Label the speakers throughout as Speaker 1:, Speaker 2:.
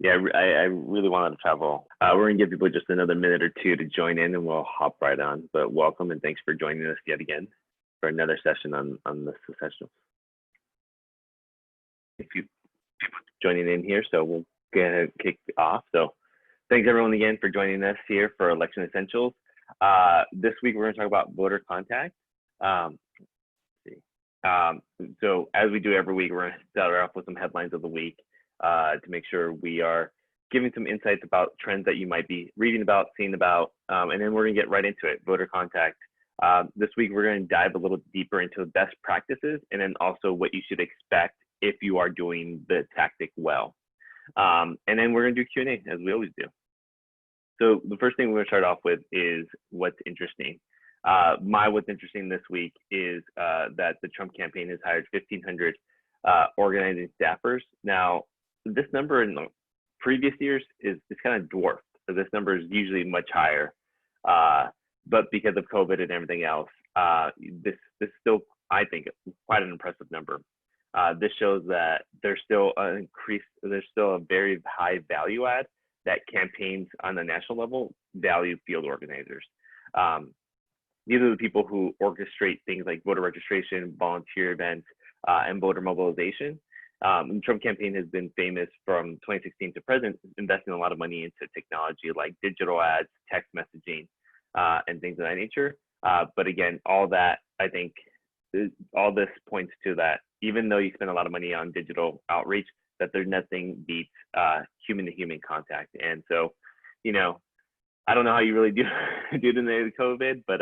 Speaker 1: Yeah, I really wanted to travel. We're going to give people just another minute or two to join in and we'll hop right on. But welcome and thanks for joining us yet again for another session on the essentials. A few people joining in here, so we'll go ahead and kick off. So thanks everyone again for joining us here for Election Essentials. This week we're going to talk about voter contact. So as we do every week, we're going to start off with some headlines of the week to make sure we are giving some insights about trends that you might be reading about, seeing about, and then we're going to get right into it, voter contact. This week, we're going to dive a little deeper into best practices and then also what you should expect if you are doing the tactic well. And then we're going to do Q&A as we always do. So the first thing we're going to start off with is what's interesting. What's interesting this week is that the Trump campaign has hired 1,500 organizing staffers. Now, this number in the previous years is kind of dwarfed. So this number is usually much higher, but because of COVID and everything else, this still, I think, quite an impressive number. This shows that there's still a very high value add that campaigns on the national level value field organizers. These are the people who orchestrate things like voter registration, volunteer events, and voter mobilization. The Trump campaign has been famous from 2016 to present, investing a lot of money into technology like digital ads, text messaging, and things of that nature. But again, all that, I think, all this points to that even though you spend a lot of money on digital outreach, that there's nothing beats human-to-human contact. And so, you know, I don't know how you really do it in the COVID, but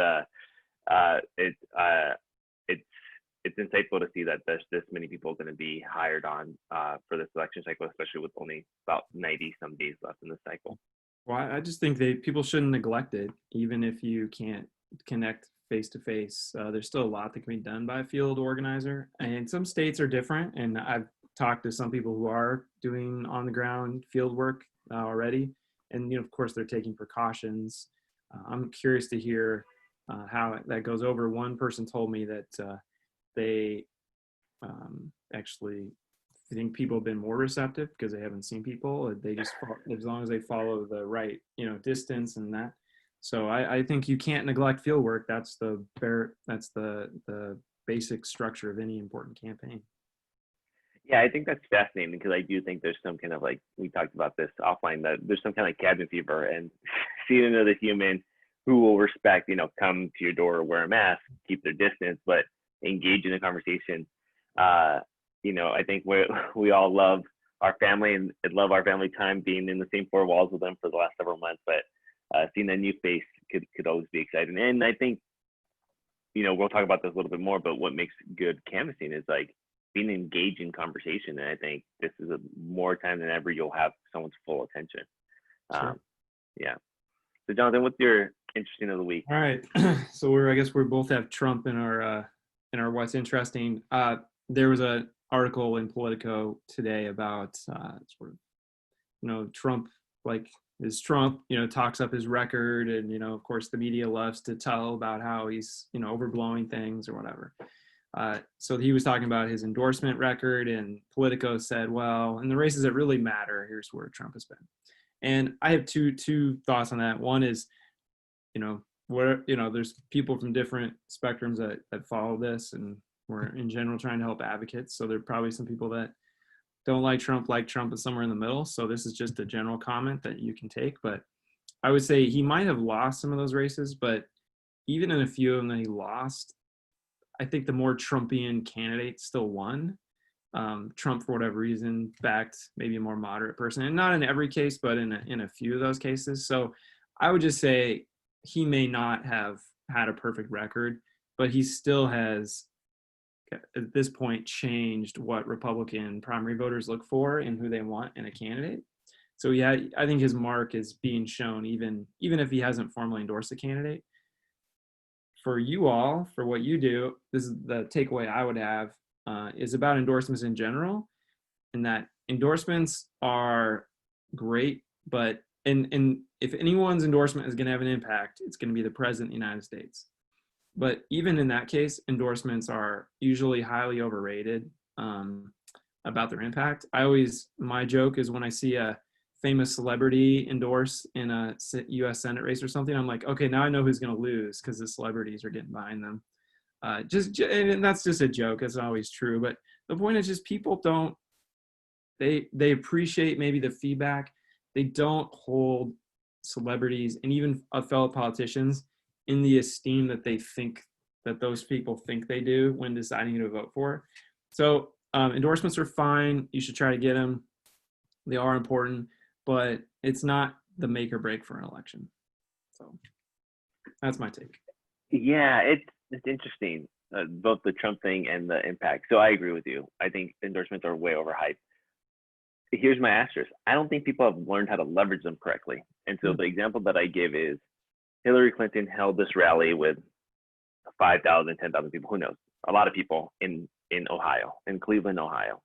Speaker 1: it's insightful to see that there's this many people going to be hired on for this election cycle, especially with only about 90 some days left in the cycle.
Speaker 2: Well, I just think people shouldn't neglect it, even if you can't connect face to face. There's still a lot that can be done by a field organizer, and some states are different. And I've talked to some people who are doing on the ground field work already, and of course, they're taking precautions. I'm curious to hear how that goes over. One person told me that they actually think people have been more receptive because they haven't seen people. They just, as long as they follow the right, distance and that. So I think you can't neglect field work. That's the basic structure of any important campaign.
Speaker 1: Yeah, I think that's fascinating because I do think there's some kind of, like, we talked about this offline, that there's some kind of cabin fever, and seeing another human who will respect, come to your door, wear a mask, keep their distance, but engage in a conversation. I think we all love our family and love our family time, being in the same four walls with them for the last several months, but seeing a new face could always be exciting. And I think, we'll talk about this a little bit more, but what makes good canvassing is like being engaged in conversation. And I think this is more time than ever you'll have someone's full attention.
Speaker 2: Sure.
Speaker 1: Yeah. So Jonathan, what's your interesting of the week?
Speaker 2: All right. So I guess we both have Trump in our what's interesting. There was an article in Politico today about Trump, like, is Trump, talks up his record, and of course the media loves to tell about how he's overblowing things or whatever. So he was talking about his endorsement record, and Politico said, well, in the races that really matter, here's where Trump has been. And I have two thoughts on that. One is, there's people from different spectrums that follow this, and we're in general trying to help advocates. So there are probably some people that don't like Trump, and somewhere in the middle. So this is just a general comment that you can take. But I would say he might have lost some of those races, but even in a few of them that he lost, I think the more Trumpian candidate still won. Trump, for whatever reason, backed maybe a more moderate person, and not in every case, but in a few of those cases. So I would just say he may not have had a perfect record, but he still has, at this point, changed what Republican primary voters look for and who they want in a candidate. So yeah, I think his mark is being shown even if he hasn't formally endorsed a candidate. For you all, for what you do, this is the takeaway I would have, is about endorsements in general, and that endorsements are great, but and if anyone's endorsement is going to have an impact, it's going to be the president of the United States. But even in that case, endorsements are usually highly overrated about their impact. My joke is when I see a famous celebrity endorse in a U.S. Senate race or something, I'm like, okay, now I know who's going to lose because the celebrities are getting behind them. And that's just a joke. It's not always true. But the point is just people don't, they appreciate maybe the feedback. They don't hold celebrities and even fellow politicians in the esteem that they think that those people think they do when deciding who to vote for. So endorsements are fine. You should try to get them. They are important, but it's not the make or break for an election. So that's my take.
Speaker 1: Yeah, it's interesting, both the Trump thing and the impact. So I agree with you. I think endorsements are way overhyped. Here's my asterisk. I don't think people have learned how to leverage them correctly. And so the example that I give is Hillary Clinton held this rally with 5,000, 10,000 people, who knows, a lot of people in Ohio, in Cleveland, Ohio.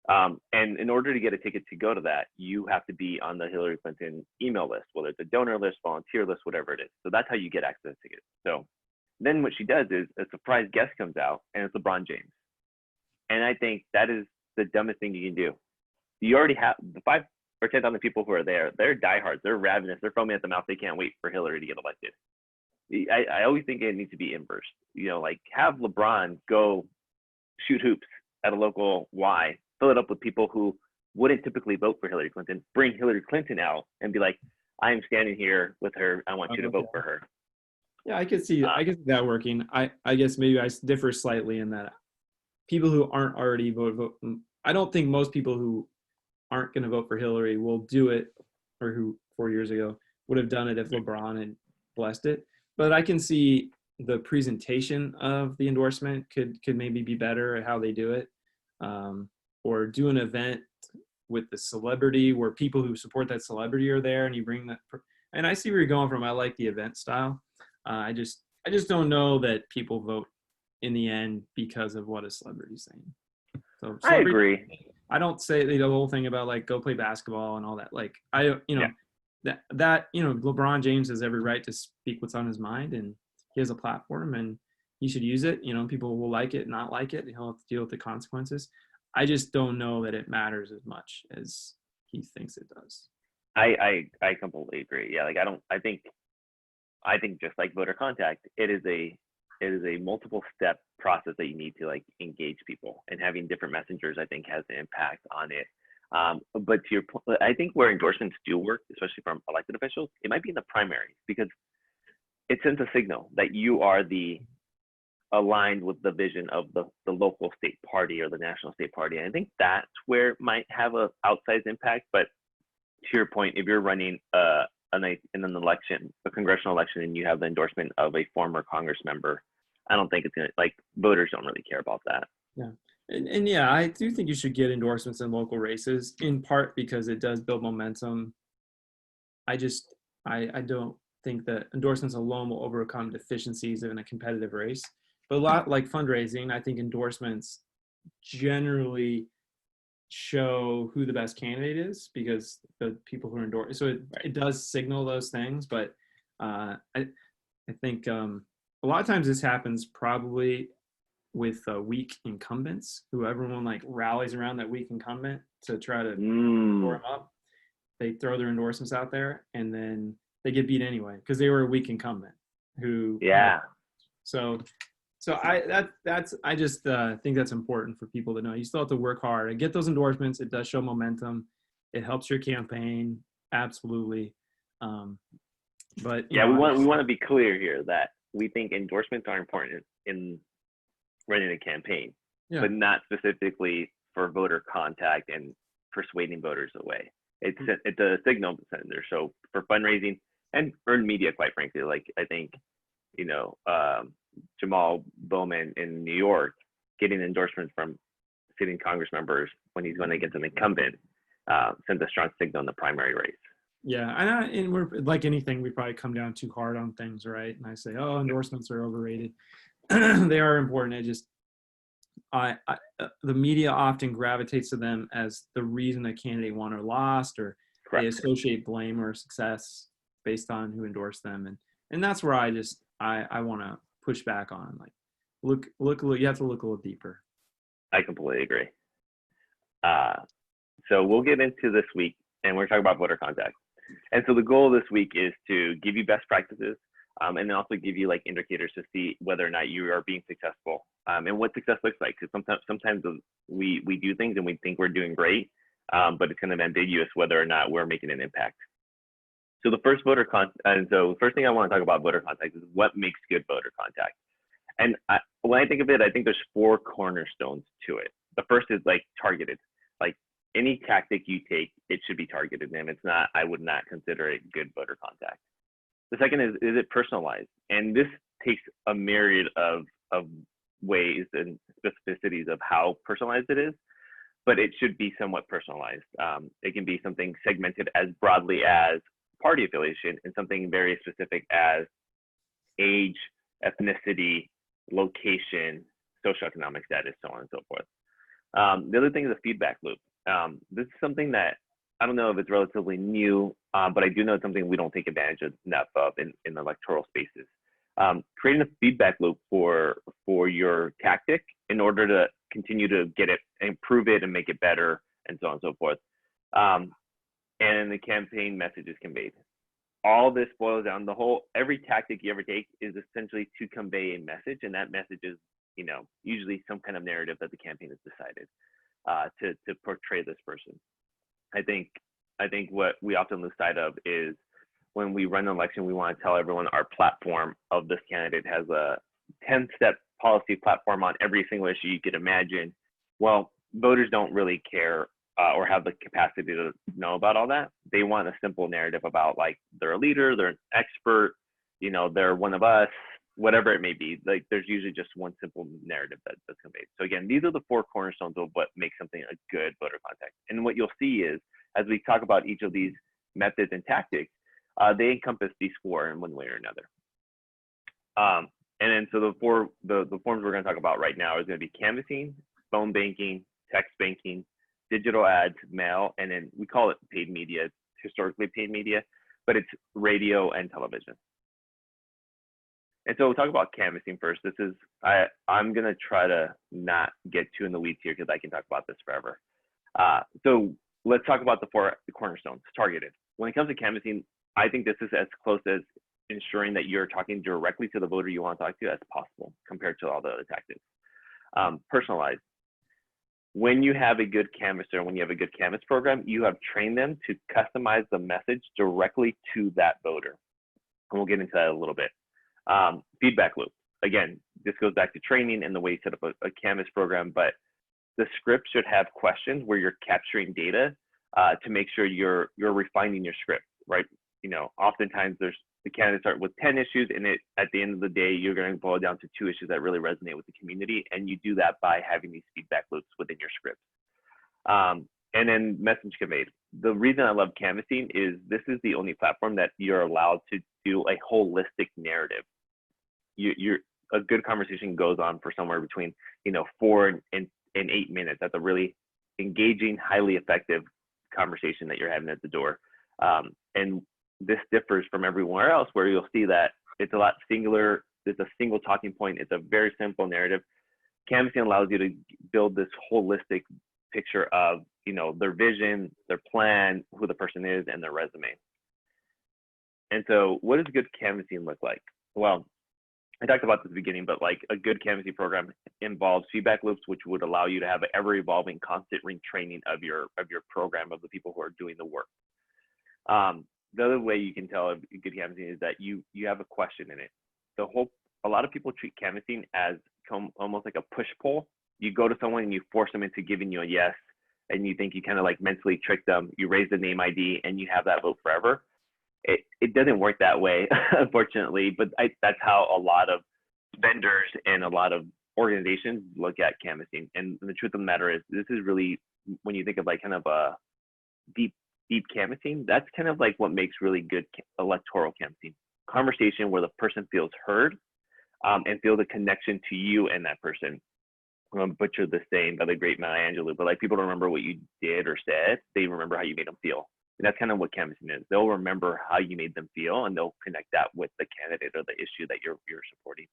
Speaker 1: And in order to get a ticket to go to that, you have to be on the Hillary Clinton email list, whether it's a donor list, volunteer list, whatever it is. So that's how you get access to tickets. So then what she does is a surprise guest comes out, and it's LeBron James. And I think that is the dumbest thing you can do. You already have the 5,000 or 10,000 people who are there. They're diehards. They're ravenous. They're foaming at the mouth. They can't wait for Hillary to get elected. I always think it needs to be inverse. Like have LeBron go shoot hoops at a local Y, fill it up with people who wouldn't typically vote for Hillary Clinton, bring Hillary Clinton out and be like, I am standing here with her. I want you to vote for her.
Speaker 2: Yeah, I could see that working. I guess maybe I differ slightly in that people who aren't already vote. I don't think most people who aren't going to vote for Hillary will do it, or who 4 years ago would have done it if LeBron had blessed it. But I can see the presentation of the endorsement could maybe be better at how they do it, or do an event with the celebrity where people who support that celebrity are there, and you bring that. And I see where you're going from. I like the event style. I just don't know that people vote in the end because of what a celebrity's saying. So
Speaker 1: I agree.
Speaker 2: I don't say the whole thing about like go play basketball and all that. Like that LeBron James has every right to speak what's on his mind, and he has a platform and he should use it. People will like it, not like it, and he'll have to deal with the consequences. I just don't know that it matters as much as he thinks it does.
Speaker 1: I completely agree. Yeah, like I think just like voter contact, it is a multiple step process that you need to like engage people, and having different messengers I think has an impact on it. But to your point, I think where endorsements do work, especially from elected officials, it might be in the primaries, because it sends a signal that you are aligned with the vision of the local state party or the national state party. And I think that's where it might have a outsized impact. But to your point, if you're running in an election, a congressional election, and you have the endorsement of a former Congress member, I don't think it's gonna, like, voters don't really care about that.
Speaker 2: Yeah. And yeah, I do think you should get endorsements in local races, in part because it does build momentum. I don't think that endorsements alone will overcome deficiencies in a competitive race. But a lot like fundraising, I think endorsements generally show who the best candidate is, because the people who are endorsed, so it does signal those things. But I think a lot of times this happens probably with weak incumbents, who everyone like rallies around that weak incumbent to try to shore him up. They throw their endorsements out there, and then they get beat anyway because they were a weak incumbent who.
Speaker 1: Yeah.
Speaker 2: So I just think that's important for people to know. You still have to work hard and get those endorsements. It does show momentum. It helps your campaign, absolutely. But
Speaker 1: yeah, we want to be clear here that we think endorsements are important in running a campaign, but not specifically for voter contact and persuading voters away. It's a signal sender. So for fundraising and earned media, quite frankly, like I think, Jamal Bowman in New York getting endorsements from sitting Congress members when he's going against an incumbent sends a strong signal in the primary race.
Speaker 2: Yeah, and we're like anything, we probably come down too hard on things, right? And I say, oh, endorsements are overrated. They are important. It just, the media often gravitates to them as the reason a candidate won or lost, or
Speaker 1: Correct.
Speaker 2: They associate blame or success based on who endorsed them, and that's where I want to push back on. Like, look, you have to look a little deeper.
Speaker 1: I completely agree. So we'll get into this week and we're talking about voter contact. And so the goal this week is to give you best practices, and then also give you like indicators to see whether or not you are being successful, and what success looks like. Because sometimes we do things and we think we're doing great, but it's kind of ambiguous whether or not we're making an impact. So the first first thing I want to talk about voter contact is what makes good voter contact. And when I think of it, I think there's 4 cornerstones to it. The first is like targeted. Like any tactic you take, it should be targeted, and it's not. I would not consider it good voter contact. The second is it personalized? And this takes a myriad of ways and specificities of how personalized it is, but it should be somewhat personalized. It can be something segmented as broadly as party affiliation, and something very specific as age, ethnicity, location, socioeconomic status, so on and so forth. The other thing is a feedback loop. This is something that I don't know if it's relatively new, but I do know it's something we don't take advantage enough of in electoral spaces. Creating a feedback loop for your tactic in order to continue to get it, improve it, and make it better, and so on and so forth. And the campaign message is conveyed. All this boils down, every tactic you ever take is essentially to convey a message, and that message is, usually some kind of narrative that the campaign has decided to portray this person. I think what we often lose sight of is when we run an election, we want to tell everyone our platform of this candidate has a 10-step policy platform on every single issue you could imagine. Well, voters don't really care or have the capacity to know about all that. They want a simple narrative about like they're a leader, they're an expert, they're one of us, whatever it may be. Like there's usually just one simple narrative that's conveyed. So again, these are the 4 cornerstones of what makes something a good voter contact. And what you'll see is, as we talk about each of these methods and tactics, they encompass these 4 in one way or another. And then so the forms we're going to talk about right now is going to be canvassing, phone banking, text banking, digital ads, mail, and then we call it paid media. It's historically paid media, but it's radio and television. And so we'll talk about canvassing first. I'm going to try to not get too in the weeds here because I can talk about this forever. So let's talk about the 4 cornerstones, targeted. When it comes to canvassing, I think this is as close as ensuring that you're talking directly to the voter you want to talk to as possible compared to all the other tactics. Personalized. When you have a good canvasser, when you have a good canvas program, you have trained them to customize the message directly to that voter. And we'll get into that a little bit. Feedback loop. Again, this goes back to training and the way you set up a canvas program, but the script should have questions where you're capturing data to make sure you're refining your script, right? Oftentimes the candidates start with 10 issues, and at the end of the day, you're going to boil down to 2 issues that really resonate with the community, and you do that by having these feedback loops within your script. And then message conveyed. The reason I love canvassing is this is the only platform that you're allowed to do a holistic narrative. A good conversation goes on for somewhere between 4 and 8 minutes. That's a really engaging, highly effective conversation that you're having at the door. And this differs from everywhere else where you'll see that it's a lot singular. It's a single talking point. It's a very simple narrative. Canvassing allows you to build this holistic picture of their vision, their plan, who the person is, and their resume. And so what does good canvassing look like? Well, I talked about this at the beginning, but like a good canvassing program involves feedback loops, which would allow you to have an ever-evolving, constant retraining of your program, of the people who are doing the work. The other way you can tell a good canvassing is that you have a question in it. A lot of people treat canvassing as almost like a push-pull. You go to someone and you force them into giving you a yes, and you think you kind of like mentally trick them. You raise the name ID and you have that vote forever. It doesn't work that way, unfortunately, but that's how a lot of vendors and a lot of organizations look at canvassing. And the truth of the matter is, this is really, when you think of like kind of a deep canvassing, that's kind of like what makes really good electoral canvassing. Conversation where the person feels heard and feel the connection to you and that person. I'm gonna butcher the saying by the great Maya Angelou, but like people don't remember what you did or said, they remember how you made them feel. And that's kind of what canvassing is. They'll remember how you made them feel, and they'll connect that with the candidate or the issue that you're supporting.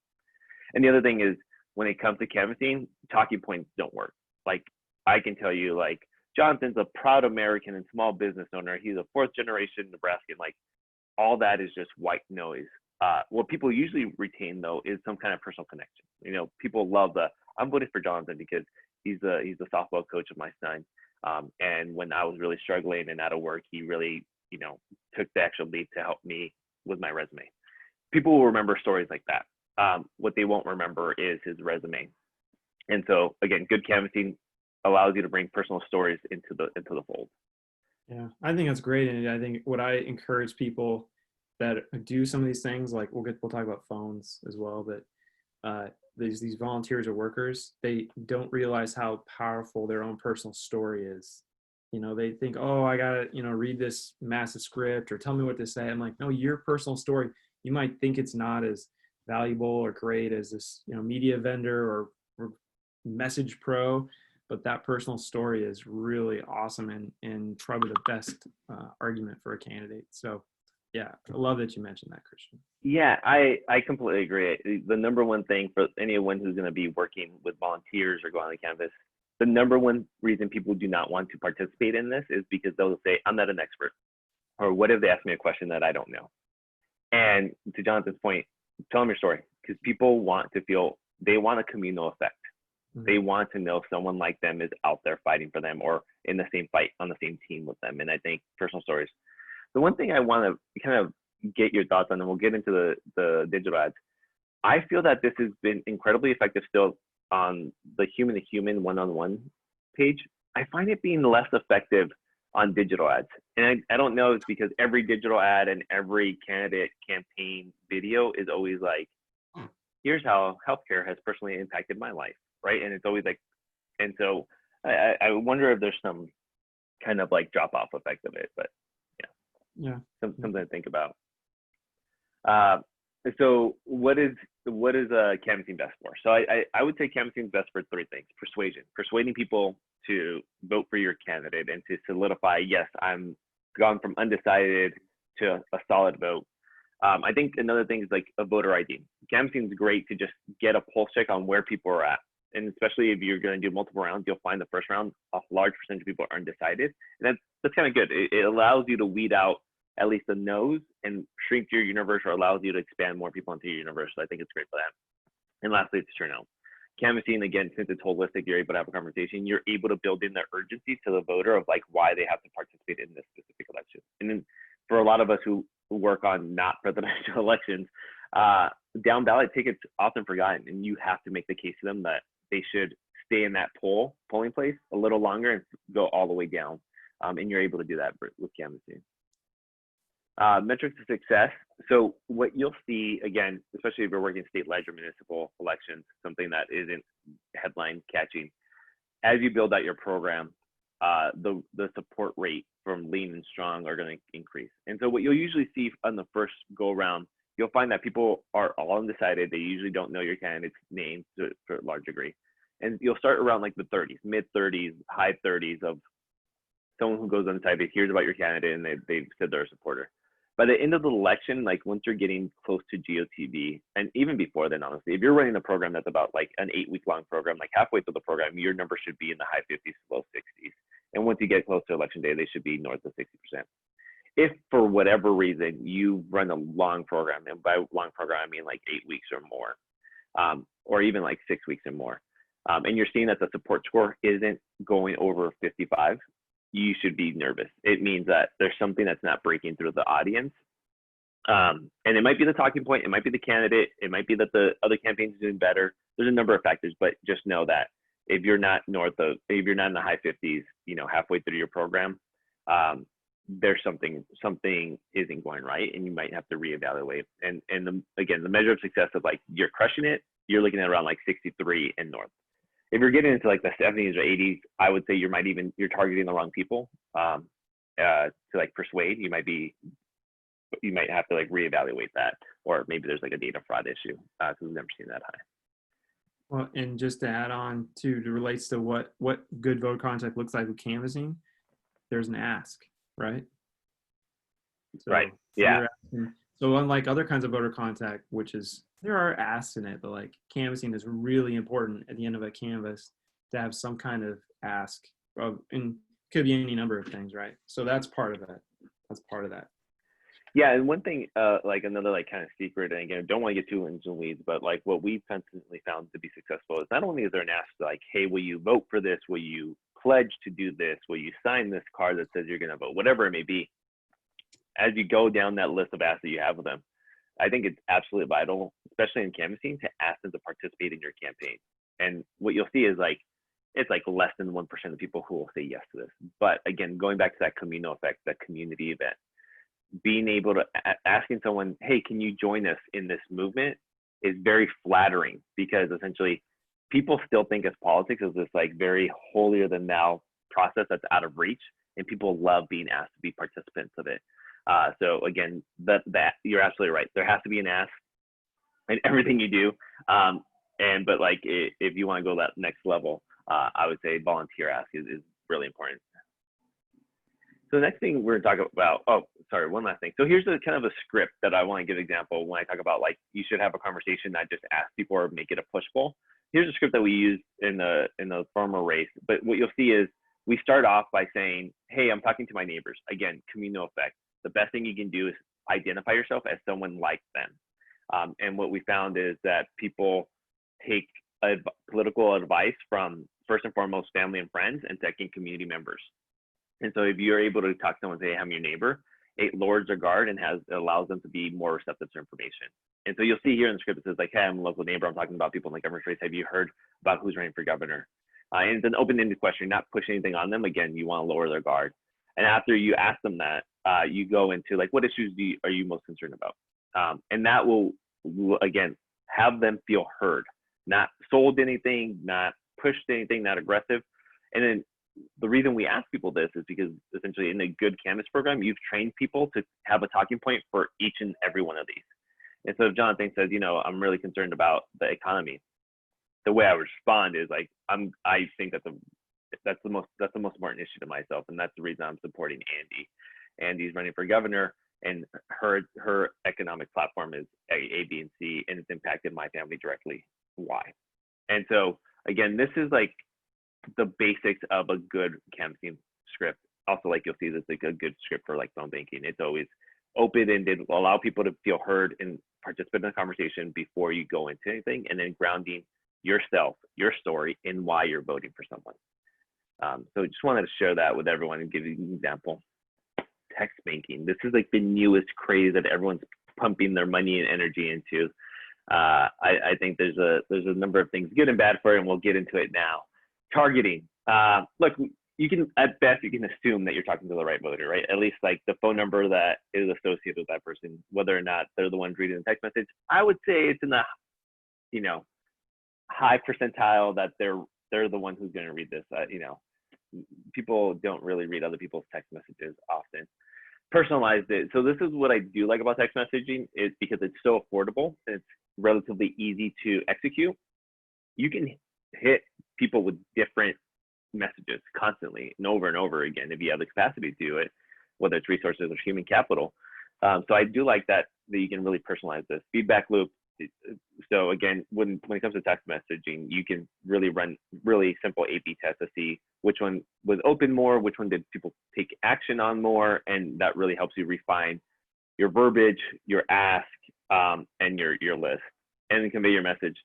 Speaker 1: And the other thing is, when it comes to canvassing, talking points don't work. Like I can tell you, like Jonathan's a proud American and small business owner. He's a fourth generation Nebraskan. Like, all that is just white noise. What people usually retain though is some kind of personal connection. You know, people love I'm voting for Jonathan because he's the softball coach of my son. And when I was really struggling and out of work, he really, you know, took the actual leap to help me with my resume. People will remember stories like that. What they won't remember is his resume. And so again, good canvassing allows you to bring personal stories into the fold.
Speaker 2: Yeah, I think that's great. And I think what I encourage people that do some of these things, like we'll talk about phones as well, but these volunteers or workers, they don't realize how powerful their own personal story is. You know, they think, oh, I gotta, you know, read this massive script or tell me what to say. I'm like, no, your personal story, you might think it's not as valuable or great as this, you know, media vendor or message pro, but that personal story is really awesome and probably the best argument for a candidate. So yeah, I love that you mentioned that, Christian.
Speaker 1: Yeah, I completely agree. The number one thing for anyone who's going to be working with volunteers or go on the canvas, the number one reason people do not want to participate in this is because they'll say, I'm not an expert. Or what if they ask me a question that I don't know? And to Jonathan's point, tell them your story, because people want to feel, they want a communal effect. Mm-hmm. They want to know someone like them is out there fighting for them or in the same fight on the same team with them. And I think personal stories. The one thing I want to kind of get your thoughts on, and we'll get into the digital ads. I feel that this has been incredibly effective still on the human-to-human one-on-one page. I find it being less effective on digital ads. And I don't know if it's because every digital ad and every candidate campaign video is always like, here's how healthcare has personally impacted my life, right? And it's always like, and so I wonder if there's some kind of like drop-off effect of it, but yeah, something to think about. So what is canvassing best for? So I would say canvassing is best for three things: persuading people to vote for your candidate and to solidify, yes, I'm gone from undecided to a solid vote. I think another thing is like a voter ID. Canvassing is great to just get a pulse check on where people are at. And especially if you're going to do multiple rounds, you'll find the first round, a large percentage of people are undecided. And that's kind of good. It allows you to weed out at least the no's and shrink your universe, or allows you to expand more people into your universe. So I think it's great for that. And lastly, it's turnout. Canvassing, again, since it's holistic, you're able to have a conversation. You're able to build in the urgency to the voter of like why they have to participate in this specific election. And then for a lot of us who work on not presidential elections, down ballot tickets often forgotten, and you have to make the case to them that they should stay in that polling place a little longer and go all the way down. And you're able to do that with canvassing. Metrics of success. So what you'll see, again, especially if you're working state ledger municipal elections, something that isn't headline catching, as you build out your program, the support rate from lean and strong are going to increase. And so what you'll usually see on the first go around, you'll find that people are all undecided. They usually don't know your candidate's name to a large degree. And you'll start around like the 30s, mid 30s, high 30s of someone who goes undecided, hears about your candidate, and they've said they're a supporter. By the end of the election, like once you're getting close to GOTV, and even before then, honestly, if you're running a program that's about like an 8-week-long program, like halfway through the program, your number should be in the high 50s, low 60s. And once you get close to election day, they should be north of 60%. If for whatever reason you run a long program, and by long program, I mean like 8 weeks or more, or even like 6 weeks or more, and you're seeing that the support score isn't going over 55, you should be nervous. It means that there's something that's not breaking through the audience. And it might be the talking point, it might be the candidate, it might be that the other campaigns are doing better. There's a number of factors, but just know that if you're not in the high 50s, you know, halfway through your program, there's something isn't going right, and you might have to reevaluate. And again, the measure of success of like you're crushing it, you're looking at around like 63 and north. If you're getting into like the 70s or 80s, I would say you're targeting the wrong people to like persuade. You might have to like reevaluate that, or maybe there's like a data fraud issue because we've never seen that high.
Speaker 2: Well, and just to add on to relates to what good vote contact looks like with canvassing, there's an ask, right? So,
Speaker 1: right. Yeah.
Speaker 2: So unlike other kinds of voter contact, which is there are asks in it, but like canvassing is really important at the end of a canvas to have some kind of ask. And Could be any number of things, right? So that's part of that. That's part of that.
Speaker 1: Yeah, and one thing, like another like kind of secret, and again, don't want to get too into the weeds, but like what we've constantly found to be successful is not only is there an ask like, hey, will you vote for this? Will you pledge to do this? Will you sign this card that says you're going to vote? Whatever it may be. As you go down that list of asks that you have with them, I think it's absolutely vital, especially in canvassing, to ask them to participate in your campaign. And what you'll see is like, it's like less than 1% of people who will say yes to this. But again, going back to that communal effect, that community event, being able to asking someone, hey, can you join us in this movement is very flattering, because essentially people still think of politics as this like very holier than thou process that's out of reach, and people love being asked to be participants of it. So again, that you're absolutely right. There has to be an ask in everything you do. But like if you want to go that next level, I would say volunteer ask is really important. So the next thing we're talking about, oh, sorry, one last thing. So here's a kind of a script that I want to give an example when I talk about like you should have a conversation, not just ask people or make it a push pull. Here's a script that we use in the former race. But what you'll see is we start off by saying, hey, I'm talking to my neighbors. Again, communal effect. The best thing you can do is identify yourself as someone like them. And what we found is that people take political advice from, first and foremost, family and friends, and second, community members. And so if you're able to talk to someone and say, hey, I'm your neighbor, it lowers their guard and allows them to be more receptive to information. And so you'll see here in the script, it says like, hey, I'm a local neighbor. I'm talking about people in the government race. Have you heard about who's running for governor? And it's an open-ended question, not push anything on them. Again, you want to lower their guard. And after you ask them that, you go into like, what issues are you most concerned about? And that will, again, have them feel heard, not sold anything, not pushed anything, not aggressive. And then the reason we ask people this is because essentially in a good canvas program, you've trained people to have a talking point for each and every one of these. And so if Jonathan says, I'm really concerned about the economy, the way I would respond is like, I think that's the most important issue to myself, and that's the reason I'm supporting Andy. Andy's running for governor, and her economic platform is A, B, and C, and it's impacted my family directly. Y. And so again, this is like the basics of a good canvassing script. Also, like you'll see, this is like a good script for like phone banking. It's always open-ended, allow people to feel heard and participate in the conversation before you go into anything, and then grounding yourself, your story, and why you're voting for someone. So just wanted to share that with everyone and give you an example. Text banking. This is like the newest craze that everyone's pumping their money and energy into. I think there's a number of things good and bad for it, and we'll get into it now. Targeting. Look, at best you can assume that you're talking to the right voter, right? At least like the phone number that is associated with that person, whether or not they're the ones reading the text message. I would say it's in the high percentile that they're the one who's going to read this. People don't really read other people's text messages often. Personalized it. So this is what I do like about text messaging, is because it's so affordable and it's relatively easy to execute. You can hit people with different messages constantly and over again if you have the capacity to do it, whether it's resources or human capital. So I do like that you can really personalize this. Feedback loop. So again, when it comes to text messaging, you can really run really simple A/B tests to see which one was open more, which one did people take action on more, and that really helps you refine your verbiage, your ask, and your list, and then convey your message.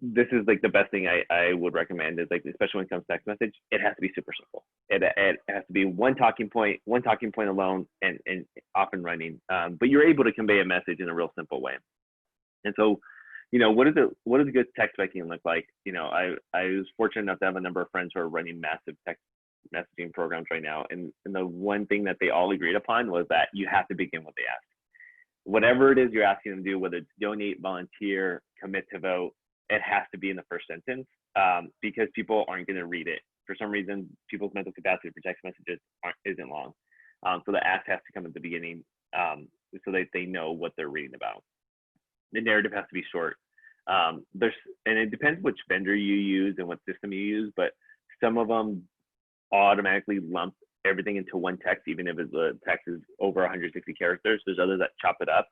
Speaker 1: This is like the best thing I would recommend is like, especially when it comes to text message, it has to be super simple. It has to be one talking point alone, and off and running. But you're able to convey a message in a real simple way. And so, what does good text messaging look like? I was fortunate enough to have a number of friends who are running massive text messaging programs right now. And the one thing that they all agreed upon was that you have to begin with the ask. Whatever it is you're asking them to do, whether it's donate, volunteer, commit to vote, it has to be in the first sentence, because people aren't going to read it. For some reason, people's mental capacity for text messages isn't long. So the ask has to come at the beginning, so that they know what they're reading about. The narrative has to be short. And it depends which vendor you use and what system you use, but some of them automatically lump everything into one text, even if the text is over 160 characters. There's others that chop it up.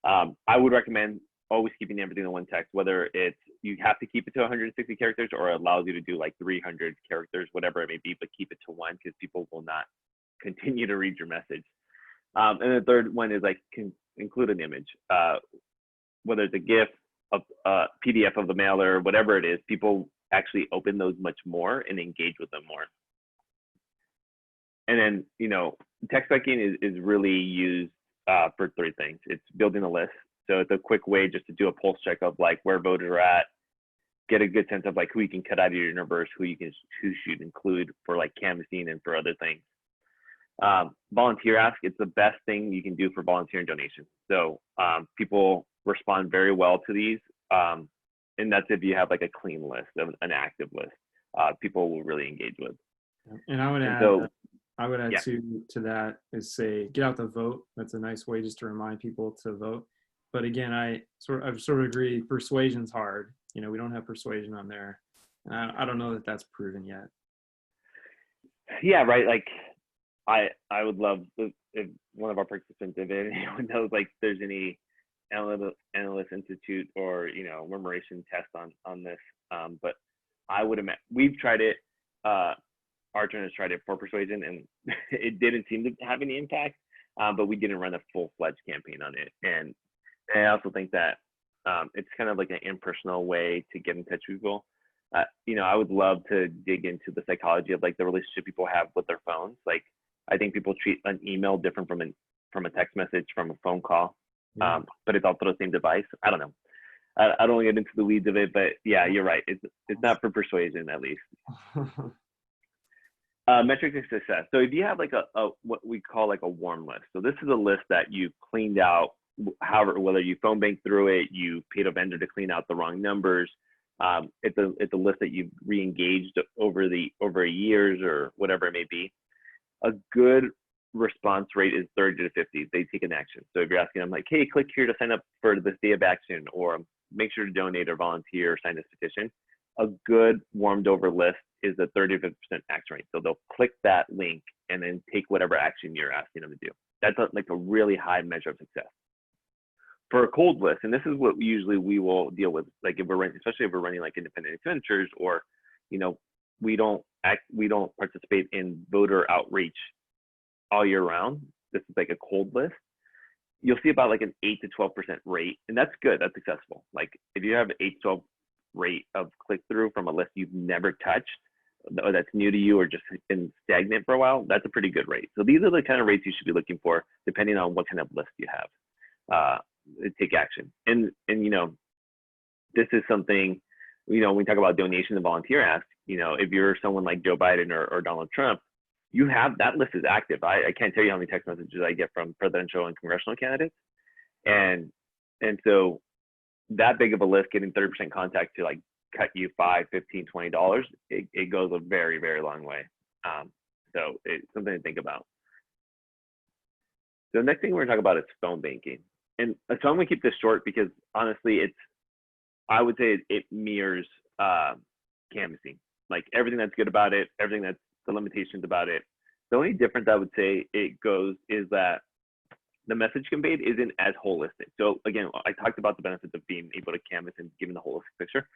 Speaker 1: I would recommend always keeping everything in one text, whether it's you have to keep it to 160 characters, or it allows you to do like 300 characters, whatever it may be, but keep it to one because people will not continue to read your message. And the third one is like include an image, whether it's a GIF, a PDF of the mailer, whatever it is. People actually open those much more and engage with them more. And then, text specking is really used for three things. It's building a list. So it's a quick way just to do a pulse check of like where voters are at, get a good sense of like who you can cut out of your universe, who should include for like canvassing and for other things. Volunteer ask, it's the best thing you can do for volunteer and donation. So people respond very well to these. And that's if you have like a clean list, an active list, people will really engage with.
Speaker 2: And I would add,
Speaker 1: yeah.
Speaker 2: to that is say, get out the vote. That's a nice way just to remind people to vote. But again, I sort of agree. Persuasion's hard. We don't have persuasion on there. And I don't know that that's proven yet.
Speaker 1: Yeah, right. Like I would love if one of our participants, if anyone knows, like there's any analyst institute or memorization test on this. But I would imagine we've tried it. Arjun has tried it for persuasion, and it didn't seem to have any impact. But we didn't run a full-fledged campaign on it, and I also think that it's kind of like an impersonal way to get in touch with people. I would love to dig into the psychology of like the relationship people have with their phones. Like, I think people treat an email different from a text message, from a phone call, but it's also the same device. I don't know. I don't want to get into the weeds of it, but yeah, you're right. It's not for persuasion, at least. Metrics of success. So if you have like a what we call like a warm list. So this is a list that you cleaned out, however, whether you phone bank through it, you paid a vendor to clean out the wrong numbers. It's a list that you've re-engaged over years or whatever it may be. A good response rate is 30 to 50. They take an action. So if you're asking them like, hey, click here to sign up for this day of action, or make sure to donate or volunteer or sign this petition, a good warmed over list is a 30 to 50% action rate. So they'll click that link and then take whatever action you're asking them to do. That's like a really high measure of success. For a cold list, and this is what usually we will deal with, like if we're running, especially if we're running like independent expenditures, or we don't participate in voter outreach all year round. This is like a cold list. You'll see about like an 8 to 12% rate, and that's good. That's successful. Like if you have an 8 to 12 rate of click through from a list you've never touched, or that's new to you, or just been stagnant for a while, that's a pretty good rate. So these are the kind of rates you should be looking for, depending on what kind of list you have. Take action, and this is something, when we talk about donation and volunteer ask, if you're someone like Joe Biden or Donald Trump, you have that list is active. I can't tell you how many text messages I get from presidential and congressional candidates, and so that big of a list, getting 30% contact to like cut you $5, $15, $20, it goes a very, very long way. So it's something to think about. So the next thing we're gonna talk about is phone banking. And so I'm gonna keep this short because honestly, I would say it mirrors canvassing. Like everything that's good about it, everything that's the limitations about it. The only difference I would say it goes is that the message conveyed isn't as holistic. So again, I talked about the benefits of being able to canvas and giving the holistic picture.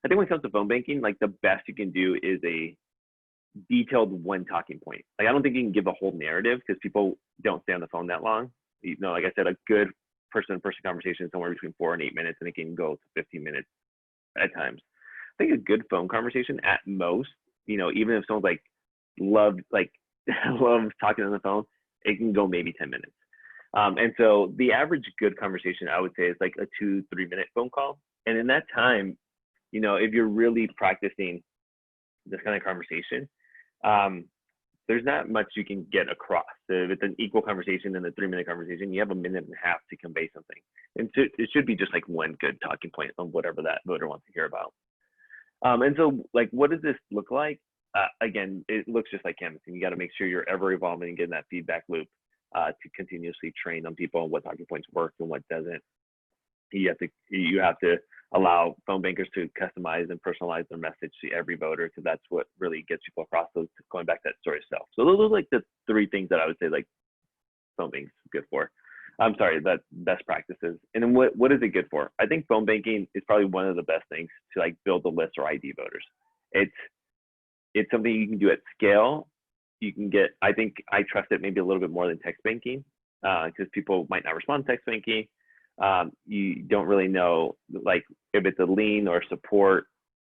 Speaker 1: I think when it comes to phone banking, like the best you can do is a detailed one talking point. Like I don't think you can give a whole narrative because people don't stay on the phone that long. Like I said, a good person-to-person conversation is somewhere between 4 and 8 minutes, and it can go to 15 minutes at times. I think a good phone conversation at most, even if someone's like loves talking on the phone, it can go maybe 10 minutes. And so the average good conversation, I would say, is like a 2-3 minute phone call. And in that time, if you're really practicing this kind of conversation, there's not much you can get across. So if it's an equal conversation and a 3-minute conversation, you have a minute and a half to convey something. And so it should be just like one good talking point on whatever that voter wants to hear about. And so like, what does this look like? Again, it looks just like canvassing. You got to make sure you're ever evolving and getting that feedback loop to continuously train on people on what talking points work and what doesn't. You have to allow phone bankers to customize and personalize their message to every voter, because that's what really gets people across those, going back to that story itself. So those are like the 3 things that I would say like phone banking's good for. I'm sorry, that's best practices. And then what is it good for? I think phone banking is probably one of the best things to like build a list or ID voters. It's it's something you can do at scale. You can get, I think I trust it maybe a little bit more than text banking because people might not respond to text banking. You don't really know like if it's a lean or support,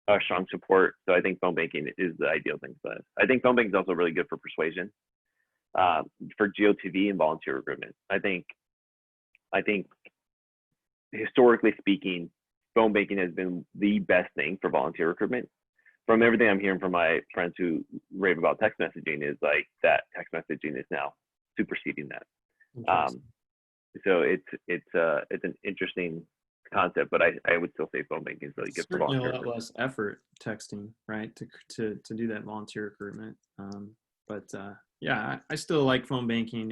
Speaker 1: a strong support. So I think phone banking is the ideal thing for that. I think phone banking is also really good for persuasion, for GOTV and volunteer recruitment. I think historically speaking, phone banking has been the best thing for volunteer recruitment. From everything I'm hearing from my friends who rave about text messaging is like that text messaging is now superseding that. So it's an interesting concept, but I would still say phone banking is really good for
Speaker 2: Certainly a
Speaker 1: volunteer.
Speaker 2: lot less effort texting, right, to do that volunteer recruitment. But yeah, I still like phone banking.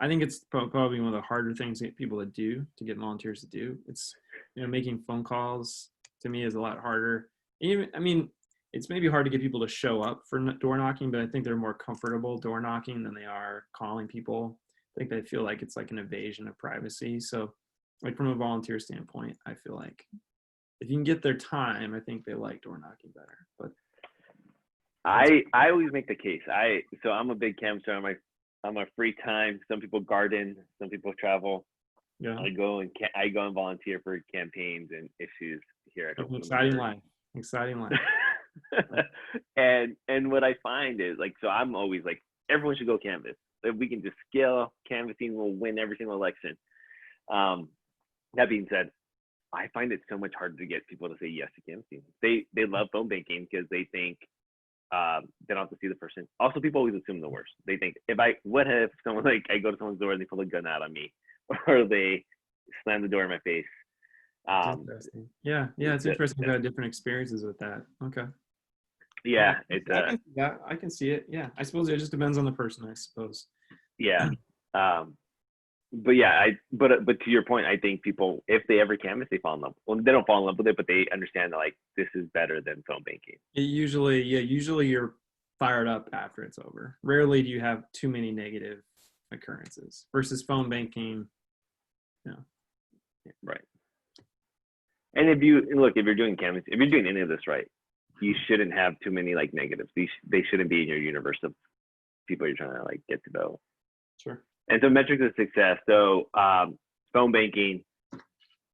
Speaker 2: I think it's probably one of the harder things to get people to do, to get volunteers to do. It's, making phone calls to me is a lot harder. Even, I mean, it's maybe hard to get people to show up for door knocking, but I think they're more comfortable door knocking than they are calling people. I think they feel like it's like an invasion of privacy. So, like from a volunteer standpoint, I feel like if you can get their time, I think they like door knocking better. But
Speaker 1: I always make the case. So I'm a big canvasser on my free time. Some people garden, some people travel.
Speaker 2: yeah,
Speaker 1: I go and volunteer for campaigns and issues here at
Speaker 2: an
Speaker 1: Oklahoma.
Speaker 2: exciting life. Exciting life.
Speaker 1: and what I find is like, so I'm always like, everyone should go canvas. If we can just scale canvassing, we'll win every single election. That being said, I find it so much harder to get people to say yes to canvassing. They love phone banking because they think they don't have to see the person. Also, people always assume the worst. They think what if someone like I go to someone's door and they pull a gun out on me, or they slam the door in my face.
Speaker 2: Interesting. Yeah, it's interesting. You've had different experiences with that. Okay.
Speaker 1: Yeah,
Speaker 2: I can see it. Yeah, I suppose it just depends on the person. I suppose.
Speaker 1: yeah. But yeah, but to your point, I think people, if they ever canvas, they fall in love. Well, they don't fall in love with it, but they understand that like this is better than phone banking.
Speaker 2: Usually you're fired up after it's over. Rarely do you have too many negative occurrences versus phone banking.
Speaker 1: Right. And if you're doing canvas, if you're doing any of this right, you shouldn't have too many like negatives. They shouldn't be in your universe of people you're trying to like get to know.
Speaker 2: Sure.
Speaker 1: And so metrics of success. So phone banking,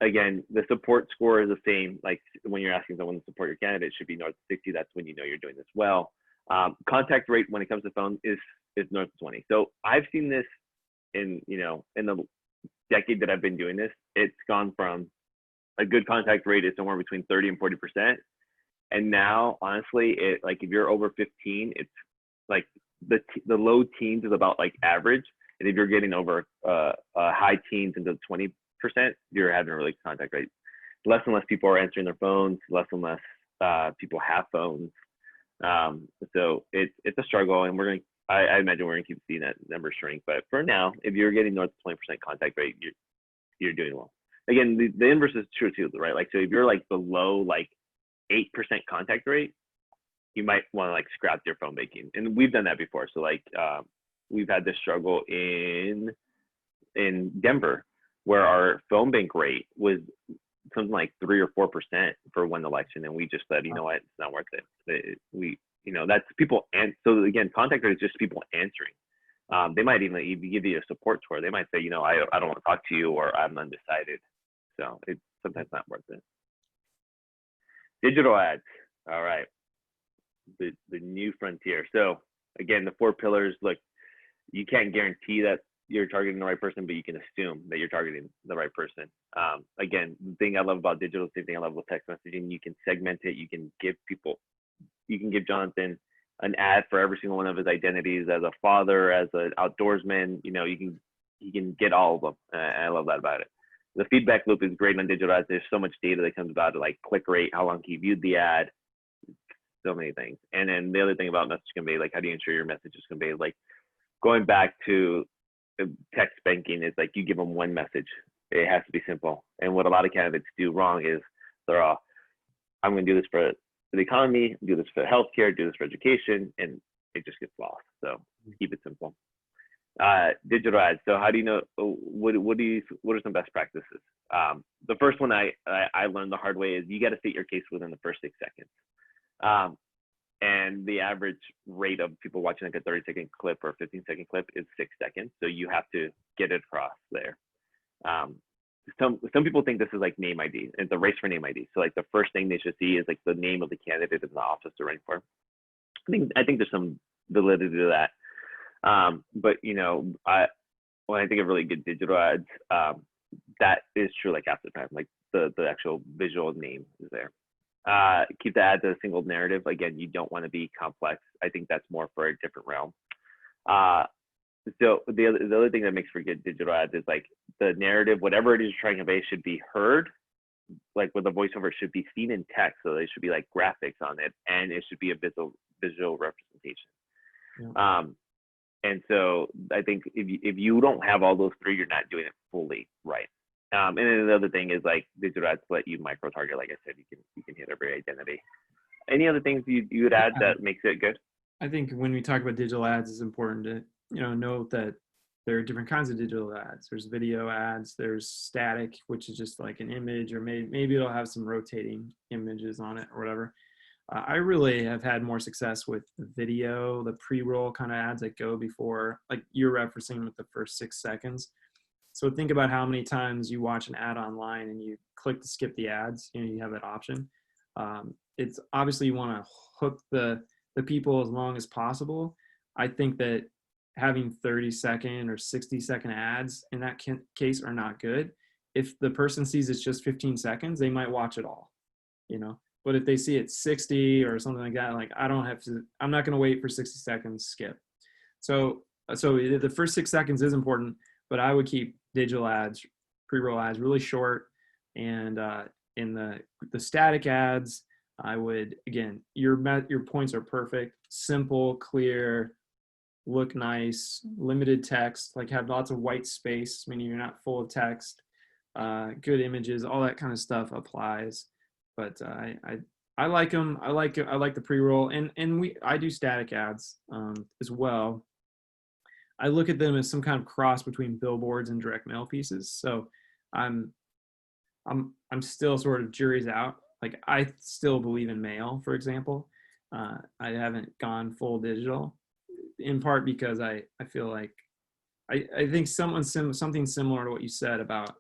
Speaker 1: again, the support score is the same. Like when you're asking someone to support your candidate, it should be north of 60. That's when you know you're doing this well. Contact rate when it comes to phone is north of 20. So I've seen this in the decade that I've been doing this. It's gone from a good contact rate is somewhere between 30 and 40%. And now, honestly, like if you're over 15, it's like the low teens is about like average. And if you're getting over high teens into 20%, you're having a really good contact rate. Less and less people are answering their phones. Less and less people have phones. So it's a struggle, and I imagine we're gonna keep seeing that number shrink. But for now, if you're getting north of 20% contact rate, you're doing well. Again, the inverse is true too, right? Like so, if you're like below like 8% contact rate, you might want to like scrap your phone banking, and we've done that before. So like we've had this struggle in Denver where our phone bank rate was something like 3 or 4% for one election, and we just said, you know what, it's not worth it. That's people, and so again, contact rate is just people answering. They might even give you a support score. They might say, I don't want to talk to you, or I'm undecided. So it's sometimes not worth it. Digital ads. All right. The new frontier. So again, the 4 pillars. Look, you can't guarantee that you're targeting the right person, but you can assume that you're targeting the right person. Again, the thing I love about digital, same thing I love with text messaging, you can segment it. You can give Jonathan an ad for every single one of his identities as a father, as an outdoorsman. He can get all of them. And I love that about it. The feedback loop is great on digital ads. There's so much data that comes about it, like click rate, how long he viewed the ad, so many things. And then the other thing about message convey, like how do you ensure your message is conveyed? Like going back to text banking is like you give them one message. It has to be simple. And what a lot of candidates do wrong is I'm going to do this for the economy, do this for healthcare, do this for education, and it just gets lost. So keep it simple. Digital ads. So how do you know, what are some best practices? The first one I learned the hard way is you got to state your case within the first 6 seconds. And the average rate of people watching like a 30-second clip or 15-second clip is 6 seconds. So you have to get it across there. Some people think this is like name ID. It's a race for name ID. So like the first thing they should see is like the name of the candidate in the office they're running for. I think there's some validity to that. But you know, when I think of really good digital ads, that is true like half the time. Like the actual visual name is there. Keep the ads as a single narrative. Again, you don't want to be complex. I think that's more for a different realm. So the other thing that makes for good digital ads is like the narrative, whatever it is you're trying to convey, should be heard. Like with the voiceover, should be seen in text. So there should be like graphics on it, and it should be a visual representation. Yeah. And so I think if you don't have all those three, you're not doing it fully right. And then the other thing is like digital ads let you micro target. Like I said, you can hit every identity. Any other things you would add that makes it good?
Speaker 2: I think when we talk about digital ads, it's important to note that there are different kinds of digital ads. There's video ads. There's static, which is just like an image, or maybe it'll have some rotating images on it or whatever. I really have had more success with the video, the pre-roll kind of ads that go before, like you're referencing with the first 6 seconds. So think about how many times you watch an ad online and you click to skip the ads. You have that option. It's obviously you want to hook the people as long as possible. I think that having 30-second or 60-second ads in that case are not good. If the person sees it's just 15 seconds, they might watch it all, But if they see it 60 or something like that, like I'm not going to wait for 60 seconds, skip. So the first 6 seconds is important, but I would keep digital ads, pre-roll ads really short. And in the static ads, I would, again, your points are perfect, simple, clear, look nice, limited text, like have lots of white space, meaning you're not full of text, good images, all that kind of stuff applies. But I like them. I like the pre-roll, and I do static ads as well. I look at them as some kind of cross between billboards and direct mail pieces. So I'm still sort of jury's out. Like I still believe in mail, for example. I haven't gone full digital, in part because I feel like I think something similar to what you said about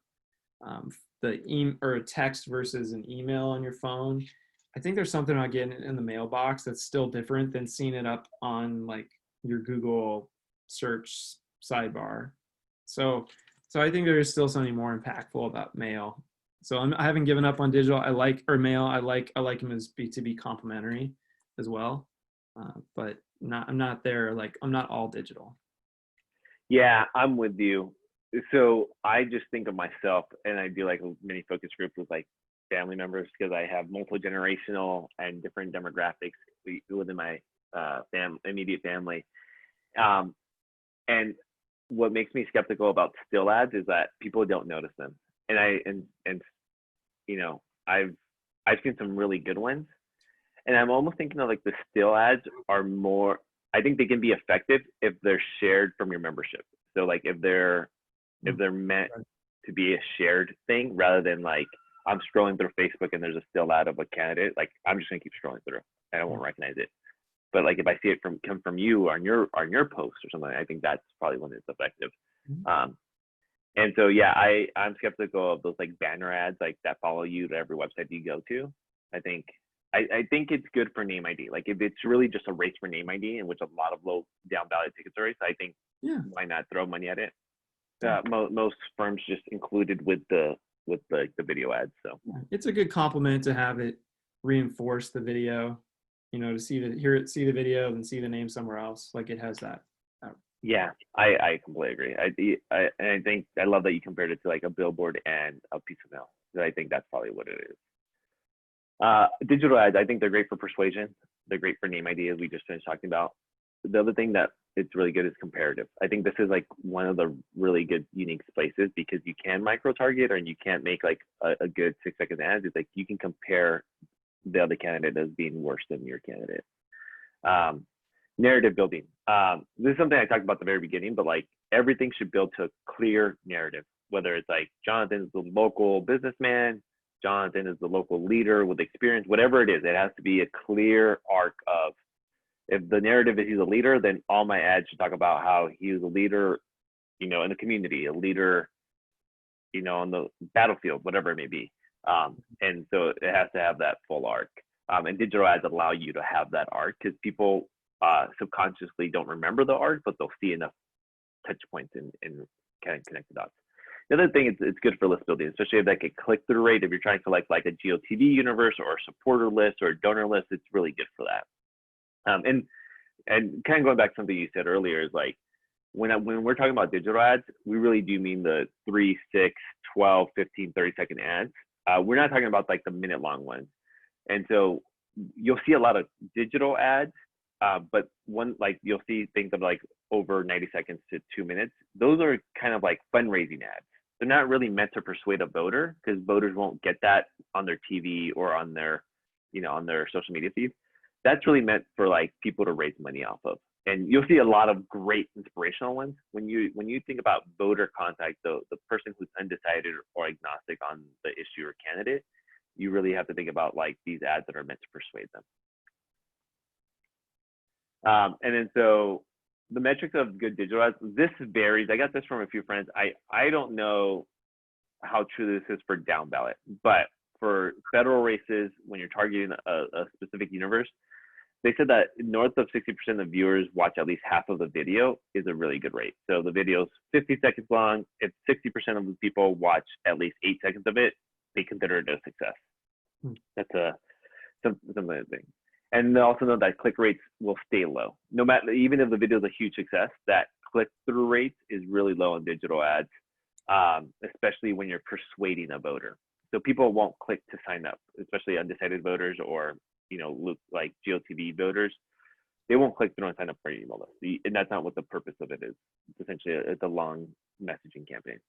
Speaker 2: or a text versus an email on your phone. I think there's something about getting it in the mailbox that's still different than seeing it up on like your Google search sidebar. So I think there is still something more impactful about mail. So I haven't given up on digital. I like mail. I like them as to be complementary as well. But I'm not there. Like I'm not all digital.
Speaker 1: Yeah, I'm with you. So I just think of myself, and I do like many focus groups with like family members because I have multiple generational and different demographics within my immediate family. And what makes me skeptical about still ads is that people don't notice them. And I've seen some really good ones, and I'm almost thinking of like the still ads are more. I think they can be effective if they're shared from your membership. So like if they're meant to be a shared thing rather than like I'm scrolling through Facebook and there's a still ad of a candidate, like I'm just gonna keep scrolling through and I won't recognize it. But like if I see it come from you on your post or something, I think that's probably when it's effective. And so yeah, I'm skeptical of those like banner ads like that follow you to every website you go to. I think it's good for name ID. Like if it's really just a race for name ID in which a lot of low down value tickets are raced, I think why not throw money at it? Most firms just included with the video ads. So
Speaker 2: it's a good compliment to have it reinforce the video, to see the video and see the name somewhere else. Like it has that.
Speaker 1: Yeah, I completely agree. I think I love that you compared it to like a billboard and a piece of mail. I think that's probably what it is. Digital ads, I think they're great for persuasion. They're great for name ID, as we just finished talking about. The other thing that it's really good is comparative. I think this is like one of the really good unique places because you can micro target and you can't make like a good 6 second ads. It's like you can compare the other candidate as being worse than your candidate. Narrative building. This is something I talked about at the very beginning, but like everything should build to a clear narrative, whether it's like Jonathan is the local businessman, Jonathan is the local leader with experience, whatever it is, it has to be a clear arc of, if the narrative is he's a leader, then all my ads should talk about how he's a leader, in the community, a leader, on the battlefield, whatever it may be. And so it has to have that full arc. And digital ads allow you to have that arc because people subconsciously don't remember the arc, but they'll see enough touch points and kind of connect the dots. The other thing, it's good for list building, especially if like a click-through rate. If you're trying to collect like a GOTV universe or a supporter list or a donor list, it's really good for that. And kind of going back to something you said earlier is like, when we're talking about digital ads, we really do mean the 3, 6, 12, 15, 30-second ads. We're not talking about like the minute-long ones. And so you'll see a lot of digital ads, but you'll see things of like over 90 seconds to 2 minutes. Those are kind of like fundraising ads. They're not really meant to persuade a voter because voters won't get that on their TV or on their, on their social media feed. That's really meant for like people to raise money off of. And you'll see a lot of great inspirational ones. When you think about voter contact, the person who's undecided or agnostic on the issue or candidate, you really have to think about like these ads that are meant to persuade them. And then so the metrics of good digital ads, this varies. I got this from a few friends. I don't know how true this is for down ballot, but for federal races, when you're targeting a specific universe, they said that north of 60% of viewers watch at least half of the video is a really good rate. So the video's 50 seconds long. If 60% of the people watch at least 8 seconds of it, they consider it a success. That's something. And they also know that click rates will stay low. No matter, even if the video is a huge success, that click-through rate is really low on digital ads, especially when you're persuading a voter. So people won't click to sign up, especially undecided voters or like GOTV voters. They won't click through and sign up for your email list. And that's not what the purpose of it is. It's essentially it's a long messaging campaign.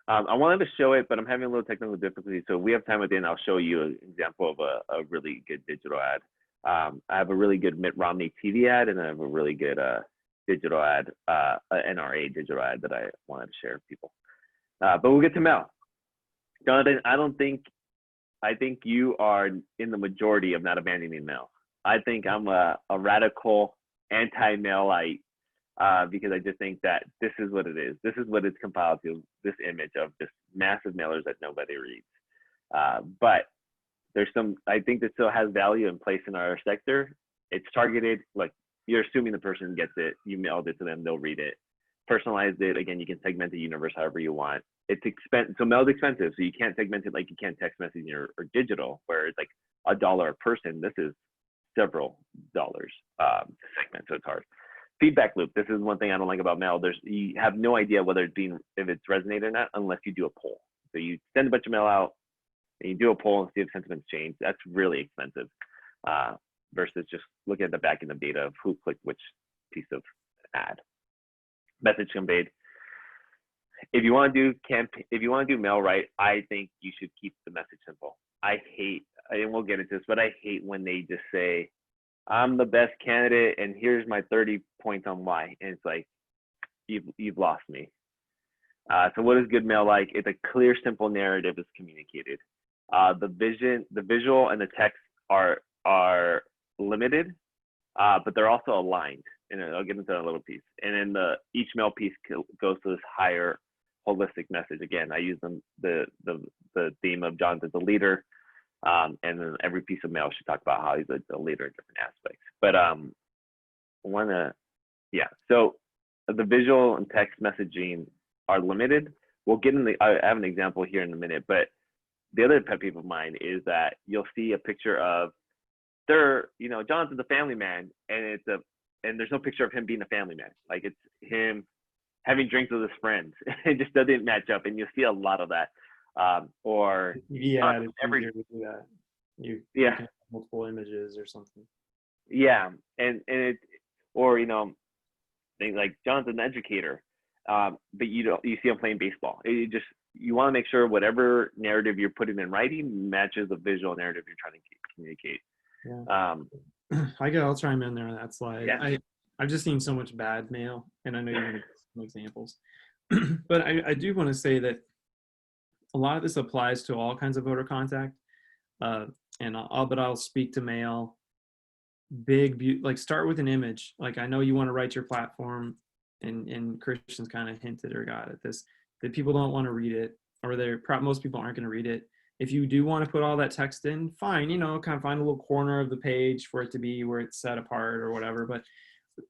Speaker 1: I wanted to show it, but I'm having a little technical difficulty. So if we have time at the end, I'll show you an example of a really good digital ad. I have a really good Mitt Romney TV ad, and I have a really good digital ad, NRA digital ad that I wanted to share with people. But we'll get to Mel. Jonathan, I think you are in the majority of not abandoning Mel. I think I'm a radical anti-Melite because I just think that this is what it is. This is what it's compiled to, this image of just massive mailers that nobody reads. But there's I think that still has value in place in our sector. It's targeted, like you're assuming the person gets it, you mailed it to them, they'll read it. Personalized it, again, you can segment the universe however you want. It's expensive, so mail's expensive, so you can't segment it like you can text messaging or digital, where it's like $1 a person. This is several dollars to segment, so it's hard. Feedback loop. This is one thing I don't like about mail. You have no idea whether if it's resonated or not unless you do a poll. So you send a bunch of mail out and you do a poll and see if sentiments change. That's really expensive versus just looking at the back end of data of who clicked which piece of ad. Message conveyed. If you want to do mail right, I think you should keep the message simple. And we'll get into this, but I hate when they just say, I'm the best candidate and here's my 30 points on why. And it's like, you've lost me. So what is good mail like? It's a clear, simple narrative is communicated. The visual and the text are limited, but they're also aligned. And I'll get into that little piece. And then each mail piece goes to this higher holistic message. Again, I use the theme of Jonathan's a leader. And then every piece of mail should talk about how he's a leader in different aspects. But so the visual and text messaging are limited. We'll get in I have an example here in a minute, but the other pet peeve of mine is that you'll see a picture of Jonathan's a family man, and there's no picture of him being a family man. Like it's him having drinks with his friends. It just doesn't match up, and you'll see a lot of that.
Speaker 2: It's easier to do that. You can have multiple images or something.
Speaker 1: Yeah, and things like John's an educator, but you see him playing baseball. You want to make sure whatever narrative you're putting in writing matches the visual narrative you're trying to communicate.
Speaker 2: Yeah. I'll chime in there on that slide.
Speaker 1: Yeah.
Speaker 2: I've just seen so much bad mail, and I know you're going to give some examples. But I do want to say that a lot of this applies to all kinds of voter contact. Uh, and I'll speak to mail. Like start with an image. Like I know you want to write your platform, and Christians kind of hinted or got at this, that people don't want to read it, or most people aren't going to read it. If you do want to put all that text in, fine, kind of find a little corner of the page for it to be where it's set apart or whatever. But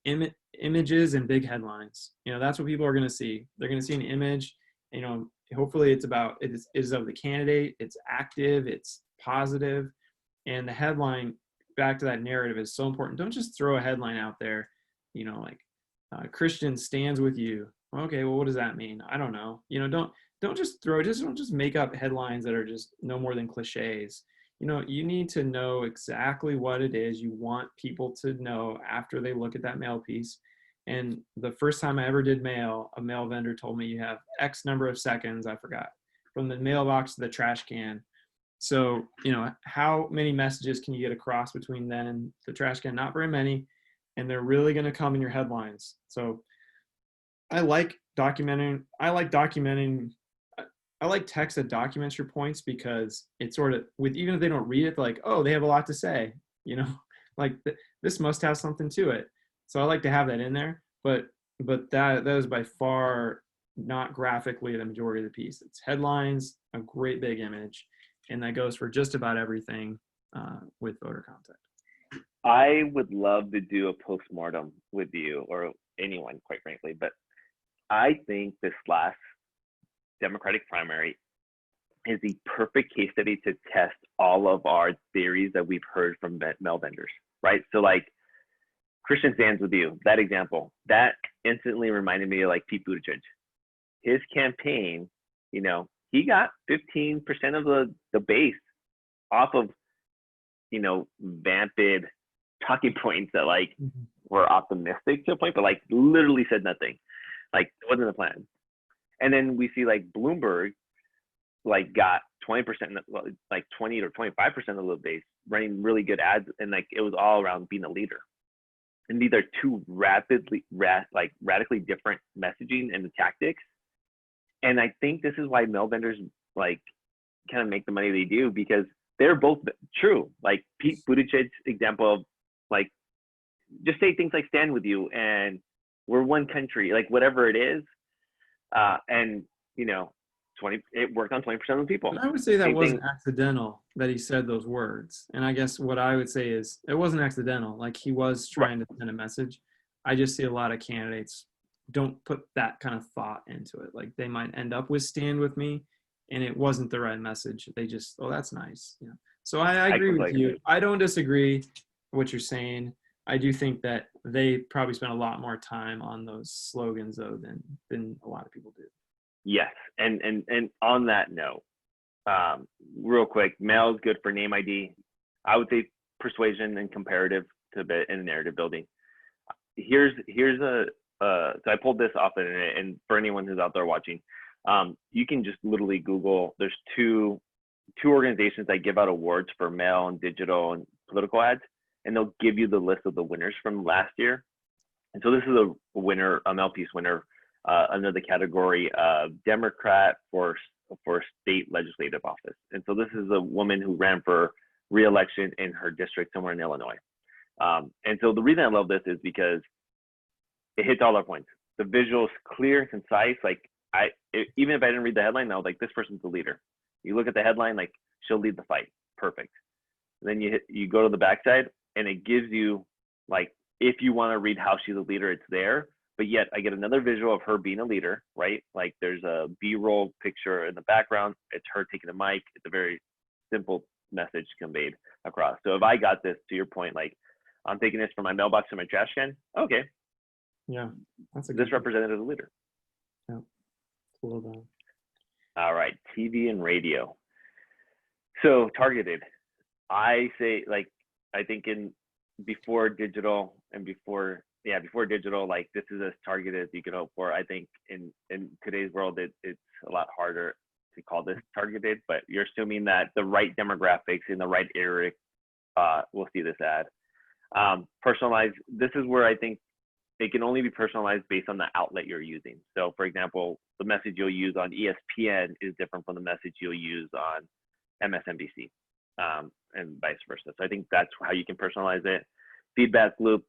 Speaker 2: images and big headlines, that's what people are going to see. They're going to see an image, hopefully it is of the candidate, it's active, it's positive, and the headline, back to that narrative, is so important. Don't just throw a headline out there, like Christian stands with you. Okay, well, what does that mean? I don't know. Don't just make up headlines that are just no more than cliches. You need to know exactly what it is you want people to know after they look at that mail piece. And the first time I ever did mail, a mail vendor told me you have X number of seconds, I forgot, from the mailbox to the trash can. So, how many messages can you get across between then and the trash can? Not very many. And they're really going to come in your headlines. So I like documenting I like text that documents your points, because it's sort of, even if they don't read it, they're like, oh, they have a lot to say, like this must have something to it. So I like to have that in there, but that is by far not graphically the majority of the piece. It's headlines, a great big image, and that goes for just about everything with voter contact.
Speaker 1: I would love to do a postmortem with you, or anyone, quite frankly, but I think this last Democratic primary is the perfect case study to test all of our theories that we've heard from mail vendors, right? So like Christian stands with you, that example, that instantly reminded me of like Pete Buttigieg. His campaign, he got 15% of the base off of, vamped talking points that like were optimistic to a point, but like literally said nothing. Like it wasn't a plan. And then we see like Bloomberg like got 20%, like 20 or 25% of the base, running really good ads, and like it was all around being a leader. And these are two radically different messaging and the tactics. And I think this is why mail vendors like kind of make the money they do, because they're both true. Like Pete Buttigieg's example of like, just say things like stand with you and we're one country, like whatever it is. And it worked on 20% of the people.
Speaker 2: But I would say that wasn't accidental that he said those words. And I guess what I would say is it wasn't accidental. Like he was trying to send a message. I just see a lot of candidates don't put that kind of thought into it. Like they might end up with stand with me, and it wasn't the right message. They just, oh, that's nice. So I agree with you. I don't disagree what you're saying. I do think that they probably spend a lot more time on those slogans though than a lot of people do.
Speaker 1: Yes, and on that note, real quick, mail is good for name ID. I would say persuasion and comparative to the in narrative building. Here's so I pulled this off, and for anyone who's out there watching, you can just literally Google. There's two organizations that give out awards for mail and digital and political ads, and they'll give you the list of the winners from last year. And so this is a winner, a mail piece winner, under the category of Democrat for state legislative office. And so this is a woman who ran for re-election in her district somewhere in Illinois. And so the reason I love this is because it hits all our points. The visual is clear and concise. Like even if I didn't read the headline, I was like, this person's the leader. You look at the headline, like she'll lead the fight. Perfect. And then you go to the backside, and it gives you like, if you want to read how she's a leader, it's there. But yet I get another visual of her being a leader, right? Like there's a B-roll picture in the background. It's her taking a mic. It's a very simple message conveyed across. So if I got this, to your point, like I'm taking this from my mailbox to my trash can. Okay.
Speaker 2: Yeah. That's
Speaker 1: this represented as a leader.
Speaker 2: Yeah. Well done.
Speaker 1: All right. TV and radio. So targeted. I say like, I think before digital, like this is as targeted as you could hope for. I think in today's world, it's a lot harder to call this targeted, but you're assuming that the right demographics in the right area will see this ad. Personalized, this is where I think it can only be personalized based on the outlet you're using. So for example, the message you'll use on ESPN is different from the message you'll use on MSNBC, and vice versa. So I think that's how you can personalize it. Feedback loop,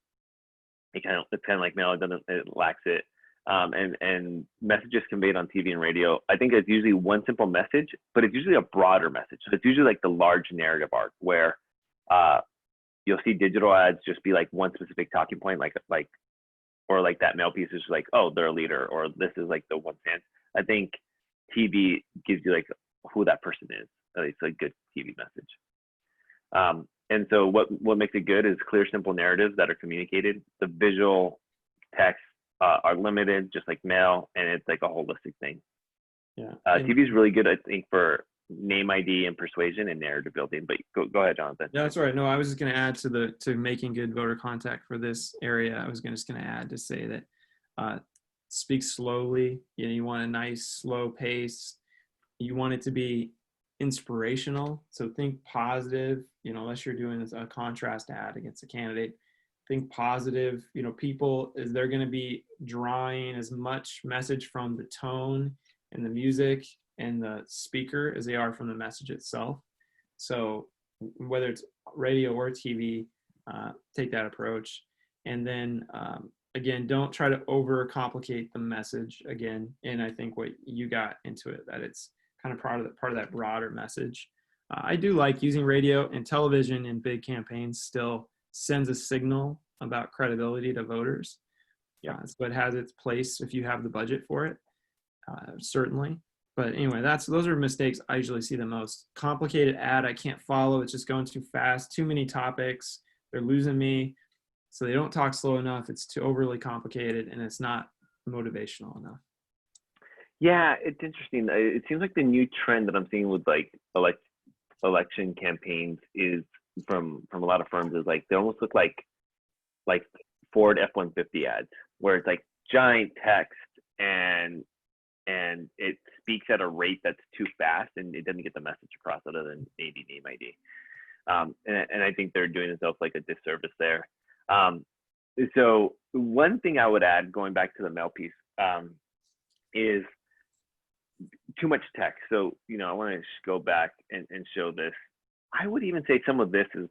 Speaker 1: it's kind of like mail, it lacks it. And messages conveyed on TV and radio, I think it's usually one simple message, but it's usually a broader message. So it's usually like the large narrative arc where you'll see digital ads just be like one specific talking point, or like that mail piece is just like, oh, they're a leader, or this is like the one stand. I think TV gives you like who that person is. It's a good TV message. And so what makes it good is clear, simple narratives that are communicated. The visual text are limited, just like mail, and it's like a holistic thing.
Speaker 2: Yeah.
Speaker 1: TV is really good, I think, for name ID and persuasion and narrative building. But go ahead, Jonathan.
Speaker 2: Yeah, that's right. No, I was just going to add to making good voter contact for this area. I was just going to add to say that speak slowly. You want a nice slow pace. You want it to be inspirational. So think positive. Unless you're doing a contrast ad against a candidate, think positive. People they're going to be drawing as much message from the tone and the music and the speaker as they are from the message itself. So whether it's radio or TV, take that approach. And then again, don't try to overcomplicate the message again. And I think what you got into it, that it's kind of part of that broader message. I do like using radio and television in big campaigns. Still sends a signal about credibility to voters. Yeah, so it has its place if you have the budget for it, certainly. But anyway, those are mistakes I usually see the most. Complicated ad, I can't follow. It's just going too fast. Too many topics. They're losing me. So they don't talk slow enough. It's too overly complicated, and it's not motivational enough.
Speaker 1: Yeah, it's interesting. It seems like the new trend that I'm seeing with like election campaigns is from a lot of firms is like they almost look like Ford F-150 ads, where it's like giant text and it speaks at a rate that's too fast and it doesn't get the message across other than maybe name ID. And I think they're doing themselves like a disservice there. So one thing I would add, going back to the mail piece, is too much text. So, I want to go back and show this. I would even say some of this is,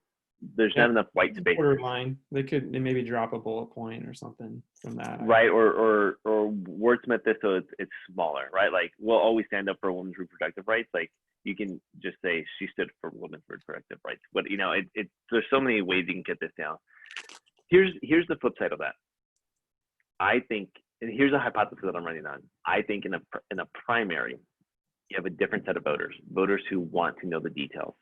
Speaker 1: there's not enough white space.
Speaker 2: Borderline. They maybe drop a bullet point or something from that.
Speaker 1: Right, or wordsmith this so it's smaller, right? Like, we'll always stand up for women's reproductive rights. Like, you can just say she stood for women's reproductive rights. But there's so many ways you can get this down. Here's the flip side of that. I think, and here's a hypothesis that I'm running on. I think in a primary, you have a different set of voters who want to know the details.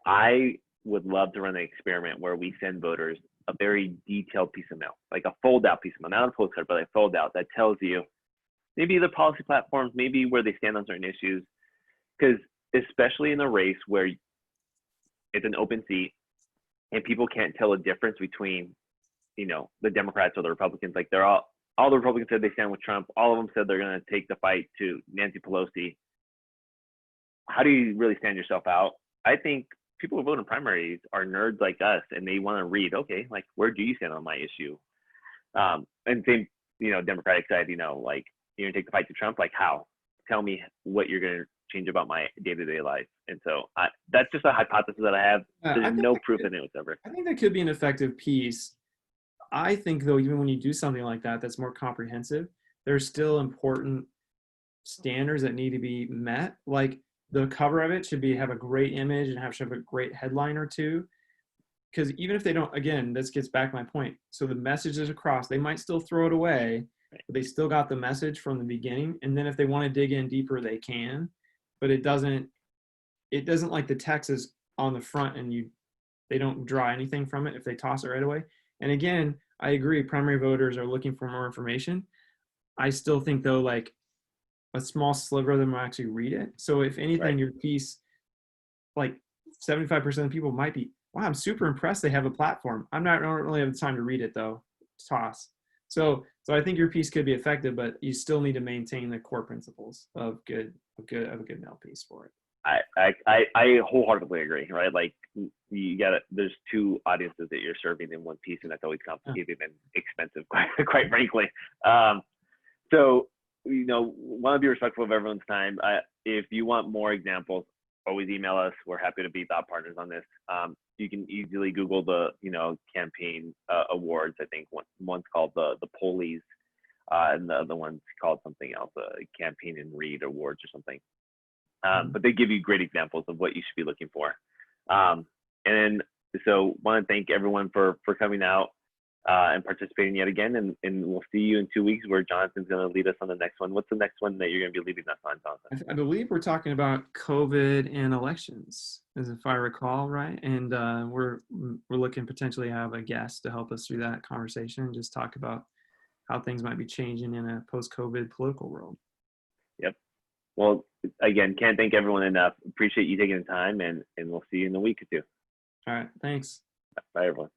Speaker 1: I would love to run an experiment where we send voters a very detailed piece of mail, like a fold-out piece of mail, not a postcard, but a fold-out that tells you maybe the policy platforms, maybe where they stand on certain issues. Because especially in a race where it's an open seat and people can't tell a difference between, the Democrats or the Republicans, like all the Republicans said they stand with Trump. All of them said they're going to take the fight to Nancy Pelosi. How do you really stand yourself out? I think people who vote in primaries are nerds like us, and they want to read, okay, like, where do you stand on my issue? And same, Democratic side, like, you're going to take the fight to Trump? Like, how? Tell me what you're going to change about my day-to-day life. And so that's just a hypothesis that I have. There's no proof in it whatsoever.
Speaker 2: I think that could be an effective piece. I think, though, even when you do something like that, that's more comprehensive, there's still important standards that need to be met. Like, the cover of it should have a great image and have a great headline or two. Because even if they don't, again, this gets back to my point. So the message is across. They might still throw it away, but they still got the message from the beginning. And then if they want to dig in deeper, they can. But it doesn't like the text is on the front and they don't draw anything from it if they toss it right away. And again, I agree, primary voters are looking for more information. I still think, though, like, a small sliver of them will actually read it. So if anything, right, your piece, like 75% of the people might be, wow, I'm super impressed they have a platform. I don't really have the time to read it, though. Toss. So I think your piece could be effective, but you still need to maintain the core principles of a good mail piece for it.
Speaker 1: I wholeheartedly agree, right? Like there's two audiences that you're serving in one piece, and that's always complicated and expensive, quite frankly. So, want to be respectful of everyone's time. If you want more examples, always email us. We're happy to be thought partners on this. You can easily Google the, campaign awards. I think one's called the Polies, and the other one's called something else, Campaign and Read Awards or something. But they give you great examples of what you should be looking for. And so want to thank everyone for coming out and participating yet again. And we'll see you in 2 weeks where Jonathan's going to lead us on the next one. What's the next one that you're going to be leading us on, Jonathan?
Speaker 2: I believe we're talking about COVID and elections, as if I recall, right? And we're looking potentially have a guest to help us through that conversation and just talk about how things might be changing in a post-COVID political world.
Speaker 1: Yep. Well, again, can't thank everyone enough. Appreciate you taking the time, and we'll see you in a week or two.
Speaker 2: All right. Thanks.
Speaker 1: Bye, everyone.